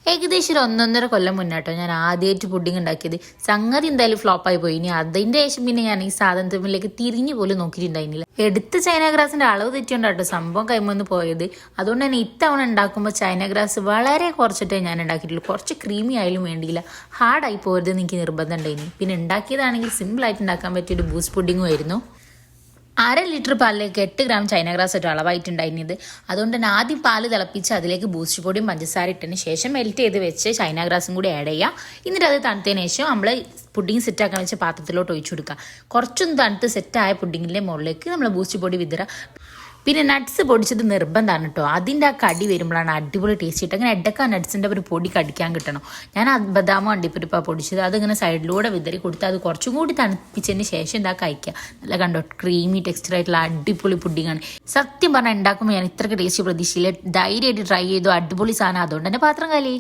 ഏകദേശം ഒരു 1.5 കൊല്ലം മുന്നാട്ടോ ഞാൻ ആദ്യമായിട്ട് പുഡിംഗ് ഉണ്ടാക്കിയത്. സംഗതി എന്തായാലും ഫ്ലോപ്പായി പോയി. ഇനി അതിന്റെ ശേഷം പിന്നെ ഞാൻ ഈ സാധനത്തിലേക്ക് തിരിഞ്ഞു പോലും നോക്കിയിട്ടുണ്ടായിരുന്നില്ല. എടുത്ത് ചൈന ഗ്രാസിന്റെ അളവ് തെറ്റിയുണ്ടാട്ടോ സംഭവം കൈമൊന്ന് പോയത്. അതുകൊണ്ട് തന്നെ ഇത്തവണ ഉണ്ടാക്കുമ്പോൾ ചൈന ഗ്രാസ് വളരെ കുറച്ചിട്ടേ ഞാൻ ഉണ്ടാക്കിയിട്ടുള്ളൂ. കുറച്ച് ക്രീമി ആയാലും വേണ്ടിയില്ല, ഹാർഡായി പോകരുത് എനിക്ക് നിർബന്ധം ഉണ്ടായിരുന്നു. പിന്നെ ഉണ്ടാക്കിയതാണെങ്കിൽ സിമ്പിളായിട്ട് ഉണ്ടാക്കാൻ പറ്റിയൊരു ബൂസ്റ്റ് പുഡിങ്ങും ആയിരുന്നു. 1/2 ലിറ്റർ പാലിലേക്ക് 8 ഗ്രാം ചൈന ഗ്രാസ് ഇട്ട് അളവായിട്ടുണ്ടായിരുന്നത്. അതുകൊണ്ട് തന്നെ ആദ്യം പാല് തിളപ്പിച്ച് അതിലേക്ക് ബൂസ്റ്റ് പൊടിയും പഞ്ചസാര ഇട്ടതിന് ശേഷം മെൽറ്റ് ചെയ്ത് വെച്ച് ചൈന ഗ്രാസും കൂടി ആഡ് ചെയ്യുക. എന്നിട്ട് അത് തണുത്തതിന് ശേഷം നമ്മൾ പുഡിങ് സെറ്റാക്കാൻ വെച്ച പാത്രത്തിലോട്ട് ഒഴിച്ചു കൊടുക്കുക. കുറച്ചൊന്ന് തണുത്ത് സെറ്റായ പുഡിങ്ങിൻ്റെ മുകളിലേക്ക് നമ്മൾ ബൂസ്റ്റ് പൊടി വിതറുക. പിന്നെ നട്ട്സ് പൊടിച്ചത് നിർബന്ധമാണ് കേട്ടോ. അതിൻ്റെ ആ കടി വരുമ്പോഴാണ് അടിപൊളി ടേസ്റ്റ് കിട്ടുക. അങ്ങനെ ഇടയ്ക്ക് ആ നട്ട്സിൻ്റെ ഒരു പൊടി കടിക്കാൻ കിട്ടണം. ഞാൻ ബദാമോ അണ്ടിപ്പരിപ്പാണ് പൊടിച്ചത്. അതിങ്ങനെ സൈഡിലൂടെ വിതറി കൊടുത്ത് അത് കുറച്ചും കൂടി തണുപ്പിച്ചതിന് ശേഷം എന്താ കഴിക്കുക. നല്ല കണ്ടോ ക്രീമി ടെക്സ്ചർ ആയിട്ടുള്ള അടിപൊളി പുഡിങ്ങാണ്. സത്യം പറഞ്ഞാൽ ഉണ്ടാക്കുമ്പോൾ ഞാൻ ഇത്രയ്ക്ക് ടേസ്റ്റ് പ്രതീക്ഷയില്ല. ധൈര്യമായിട്ട് ട്രൈ ചെയ്തു. അടിപൊളി സാധനം. അതുകൊണ്ട് തന്നെ പാത്രം കാലി.